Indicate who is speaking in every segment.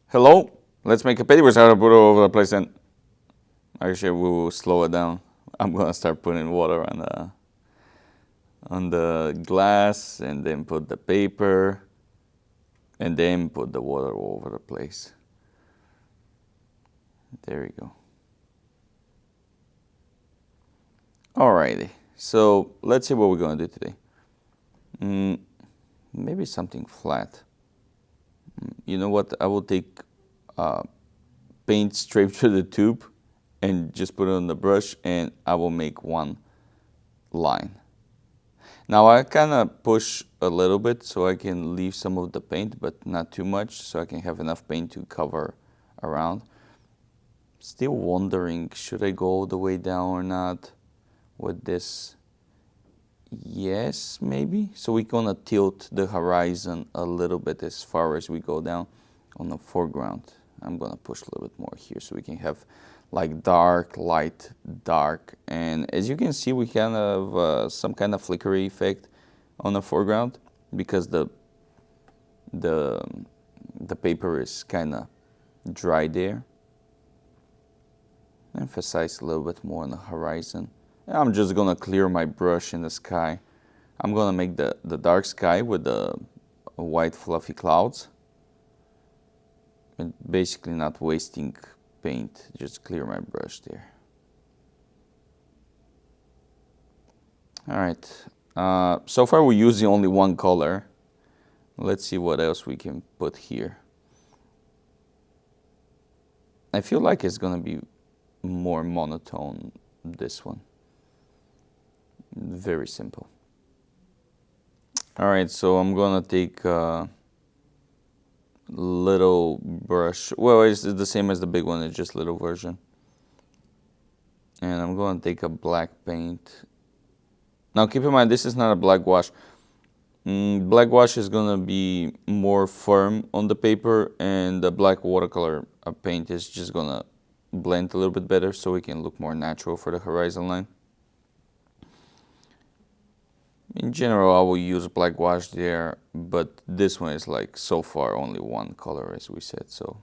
Speaker 1: Hello, let's make a painting. We're going to put it over the place, and actually we will slow it down. I'm gonna start putting water on the glass, and then put the paper, and then put the water over the place. There we go. Alrighty, so let's see what we're gonna do today. Maybe something flat. You know what? I will take paint straight to the tube and just put it on the brush, and I will make one line. Now I kind of push a little bit so I can leave some of the paint, but not too much, so I can have enough paint to cover around. Still wondering, should I go all the way down or not with this? Yes, maybe. So we're gonna tilt the horizon a little bit as far as we go down on the foreground. I'm gonna push a little bit more here so we can have like dark, light, dark. And as you can see, we kind of some kind of flickery effect on the foreground because the paper is kind of dry there. Emphasize a little bit more on the horizon. And I'm just gonna clear my brush in the sky. I'm gonna make the dark sky with the white fluffy clouds. And basically not wasting paint, just clear my brush there. Alright, so far we're using only one color. Let's see what else we can put here. I feel like it's gonna be more monotone, this one. Very simple. Alright, so I'm gonna take a little brush. Well, it's the same as the big one, it's just little version. And I'm gonna take a black paint. Now keep in mind, this is not a black wash. Black wash is gonna be more firm on the paper, and the black watercolor paint is just gonna blend a little bit better so we can look more natural for the horizon line. In general, I will use black wash there, but this one is like so far only one color, as we said. So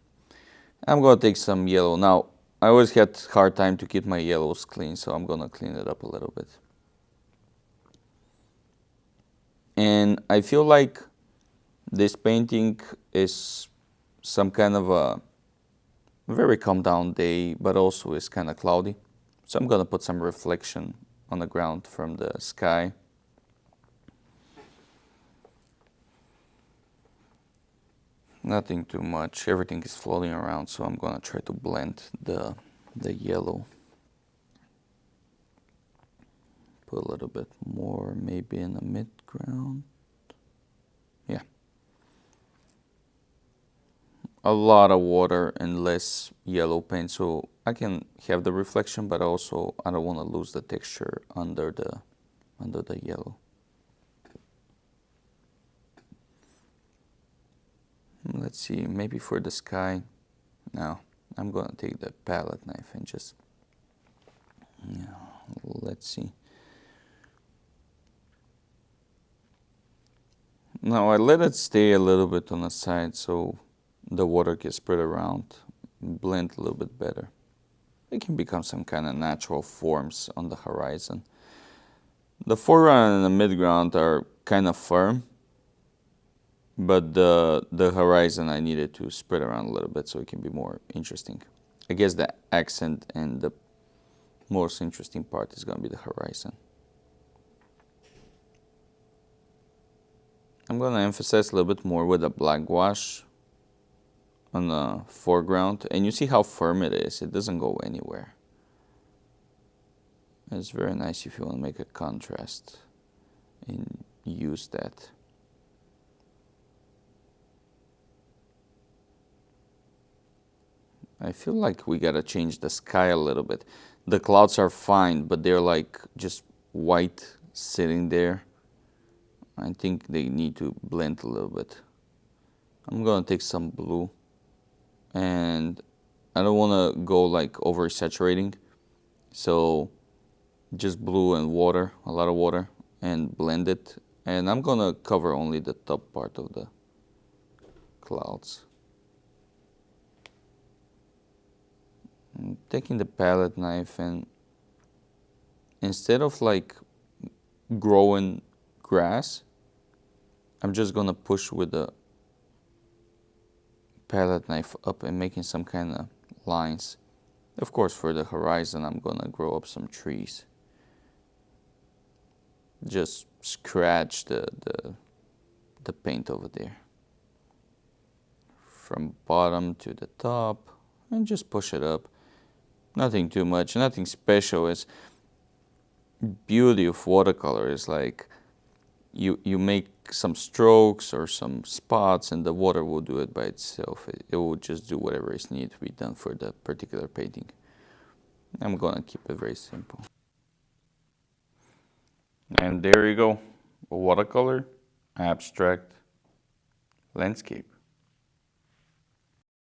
Speaker 1: I'm gonna take some yellow. Now, I always had hard time to keep my yellows clean, so I'm gonna clean it up a little bit. And I feel like this painting is some kind of a very calm down day, but also is kind of cloudy. So I'm gonna put some reflection on the ground from the sky. Nothing too much, everything is floating around, so I'm gonna try to blend the yellow. Put a little bit more maybe in the midground. Yeah. A lot of water and less yellow paint, so I can have the reflection, but also I don't want to lose the texture under the yellow. Let's see, maybe for the sky. Now I'm gonna take the palette knife and just, yeah, let's see. Now I let it stay a little bit on the side so the water gets spread around, blend a little bit better. It can become some kind of natural forms on the horizon. The foreground and the midground are kind of firm, but the horizon I needed to spread around a little bit so it can be more interesting. I guess the accent and the most interesting part is going to be the horizon. I'm going to emphasize a little bit more with the black wash on the foreground, and you see how firm it is. It doesn't go anywhere. It's very nice if you want to make a contrast and use that. I feel like we gotta change the sky a little bit. The clouds are fine, but they're like just white sitting there. I think they need to blend a little bit. I'm gonna take some blue, and I don't wanna go like oversaturating, so just blue and water, a lot of water, and blend it. And I'm gonna cover only the top part of the clouds. taking the palette knife and instead of like growing grass, I'm just gonna push with the palette knife up and making some kind of lines. Of course, for the horizon, I'm gonna grow up some trees. Just scratch the paint over there. From bottom to the top, and just push it up. Nothing too much, nothing special. It's beauty of watercolor is like you make some strokes or some spots and the water will do it by itself. It will just do whatever is needed to be done for the particular painting. I'm gonna keep it very simple. And there you go, watercolor, abstract, landscape.